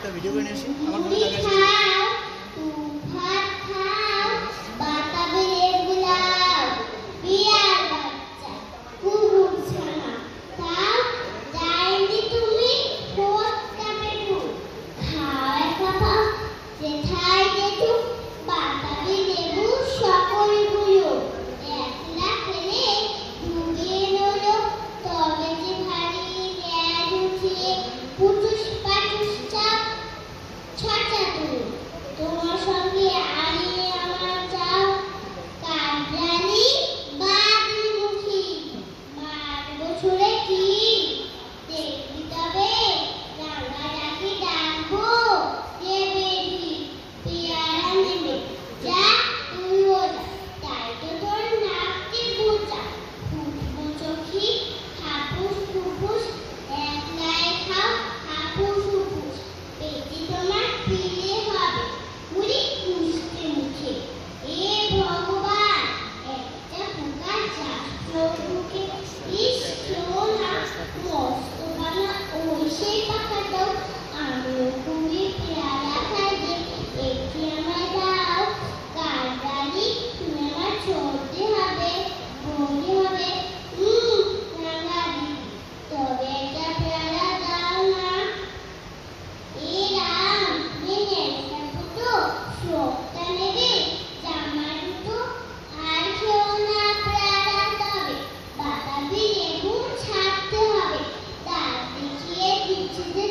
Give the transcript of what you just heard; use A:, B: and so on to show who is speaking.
A: একটা ভিডিও করে নিয়ে আসি আমার ফোনে লাগাই
B: তোমার সঙ্গে আনিয়ে আমার যাও কাজরানি বাদুর মুখী মার বছরে কি দেখবি তবে রাঙা ডাকি ডাকবো দেবে পেয়ারা নেবে যা তুইও যা তাই তো তোর নাকতে বোঝা ফুটবো চোখি হাপুস ফুপুস একলাই খাও হাপুস ফুপুস পেটি তোমার ফিরে হবে পুরি পুষতে মুখে এ ভগবান একটা পোকা চাষ মুখে ইস সোনা মস্ত বানা ওই সেই পাকাটাও আমিও খুবই পেয়ারা খাই যে একটি আমায় দাও কারবারি তুমি আমার চলতে হবে বলতে হবে রাঙা দিদি তবে একটা পেয়ারা দাও না এ রাম নেনে একটা ফুটো শোকটা নেবে জামা দুটো আর খেও না পেয়ারা তবে বাতাবি লেবু ছাড়তে হবে দাঁত দেখিয়ে দিচ্ছে যে